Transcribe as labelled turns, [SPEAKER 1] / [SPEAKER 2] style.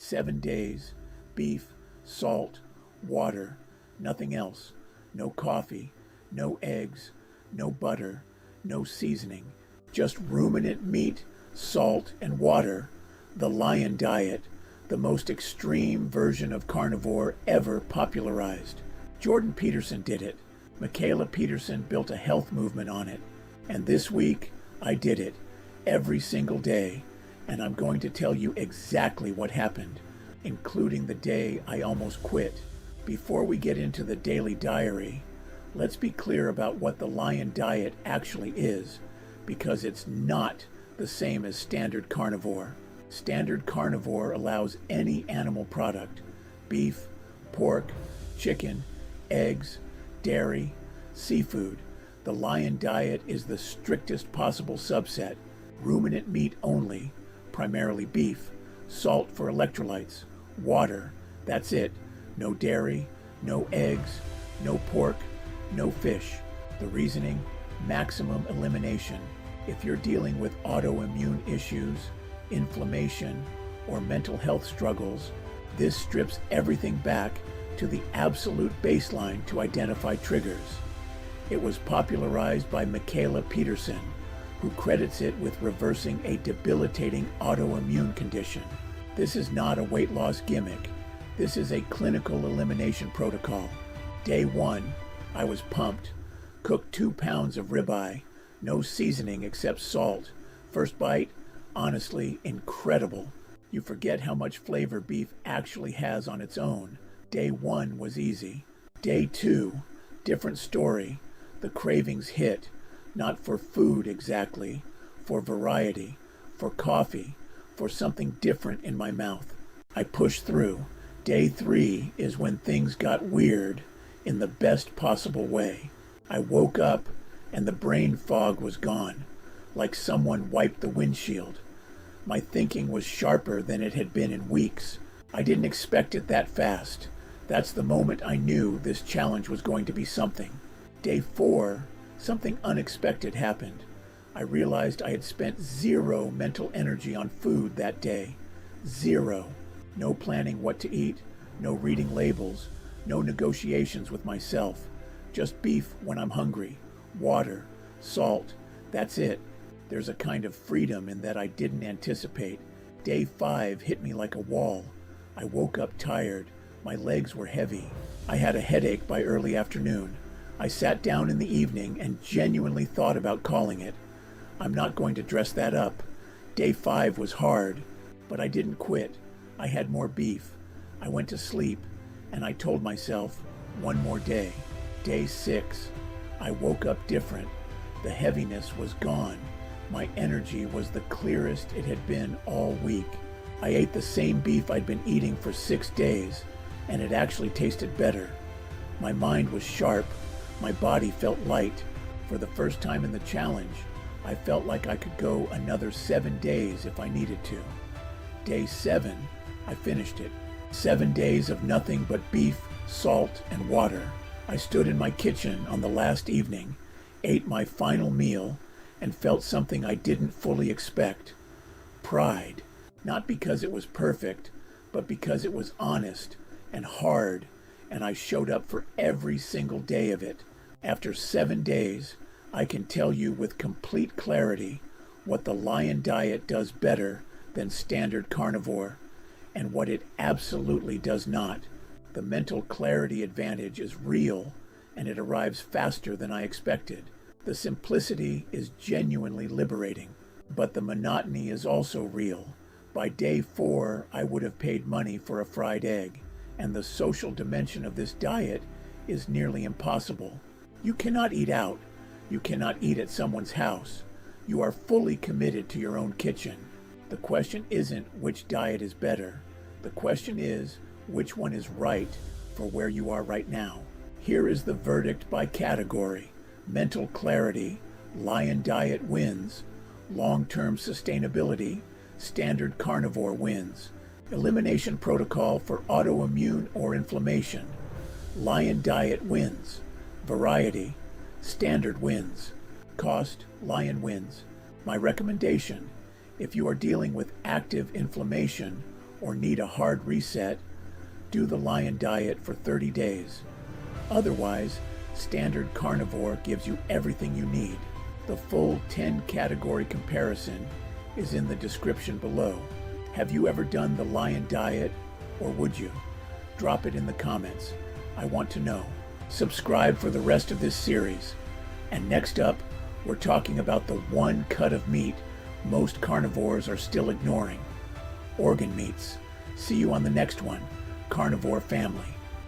[SPEAKER 1] 7 days, beef, salt, water, nothing else. No coffee, no eggs, no butter, no seasoning. Just ruminant meat, salt, and water. The lion diet, the most extreme version of carnivore ever popularized. Jordan Peterson did it. Mikhaila Peterson built a health movement on it. And this week, I did it. Every single day. And I'm going to tell you exactly what happened, including the day I almost quit. Before we get into the daily diary, let's be clear about what the lion diet actually is, because it's not the same as standard carnivore. Standard carnivore allows any animal product, beef, pork, chicken, eggs, dairy, seafood. The lion diet is the strictest possible subset, ruminant meat only, primarily beef, salt for electrolytes, water, that's it. No dairy, no eggs, no pork, no fish. The reasoning, maximum elimination. If you're dealing with autoimmune issues, inflammation, or mental health struggles, this strips everything back to the absolute baseline to identify triggers. It was popularized by Mikhaila Peterson, who credits it with reversing a debilitating autoimmune condition. This is not a weight loss gimmick. This is a clinical elimination protocol. Day 1, I was pumped. Cooked 2 pounds of ribeye, no seasoning except salt. First bite, honestly, incredible. You forget how much flavor beef actually has on its own. Day 1 was easy. Day 2, different story. The cravings hit, not for food exactly, for variety, for coffee, for something different in my mouth. I pushed through. Day 3 is when things got weird in the best possible way. I woke up and the brain fog was gone, like someone wiped the windshield. My thinking was sharper than it had been in weeks. I didn't expect it that fast. That's the moment I knew this challenge was going to be something. Day 4, something unexpected happened. I realized I had spent 0 mental energy on food that day. 0. No planning what to eat, no reading labels, no negotiations with myself. Just beef when I'm hungry, water, salt, that's it. There's a kind of freedom in that I didn't anticipate. Day 5 hit me like a wall. I woke up tired. My legs were heavy. I had a headache by early afternoon. I sat down in the evening and genuinely thought about calling it. I'm not going to dress that up. Day 5 was hard, but I didn't quit. I had more beef. I went to sleep, and I told myself, one more day. Day 6, I woke up different. The heaviness was gone. My energy was the clearest it had been all week. I ate the same beef I'd been eating for 6 days, and it actually tasted better. My mind was sharp. My body felt light. For the first time in the challenge, I felt like I could go another 7 days if I needed to. Day 7, I finished it. 7 days of nothing but beef, salt, and water. I stood in my kitchen on the last evening, ate my final meal, and felt something I didn't fully expect. Pride. Not because it was perfect, but because it was honest and hard, and I showed up for every single day of it. After 7 days, I can tell you with complete clarity what the lion diet does better than standard carnivore, and what it absolutely does not. The mental clarity advantage is real, and it arrives faster than I expected. The simplicity is genuinely liberating, but the monotony is also real. By day 4, I would have paid money for a fried egg, and the social dimension of this diet is nearly impossible. You cannot eat out. You cannot eat at someone's house. You are fully committed to your own kitchen. The question isn't which diet is better. The question is which one is right for where you are right now. Here is the verdict by category. Mental clarity, lion diet wins. Long-term sustainability, standard carnivore wins. Elimination protocol for autoimmune or inflammation. Lion diet wins. Variety, standard wins. Cost, lion wins. My recommendation, if you are dealing with active inflammation or need a hard reset, do the Lion diet for 30 days. Otherwise, standard carnivore gives you everything you need. The full 10-category comparison is in the description below. Have you ever done the Lion diet, or would you? Drop it in the comments. I want to know. Subscribe for the rest of this series. And next up, we're talking about the one cut of meat most carnivores are still ignoring: organ meats. See you on the next one, Carnivore family.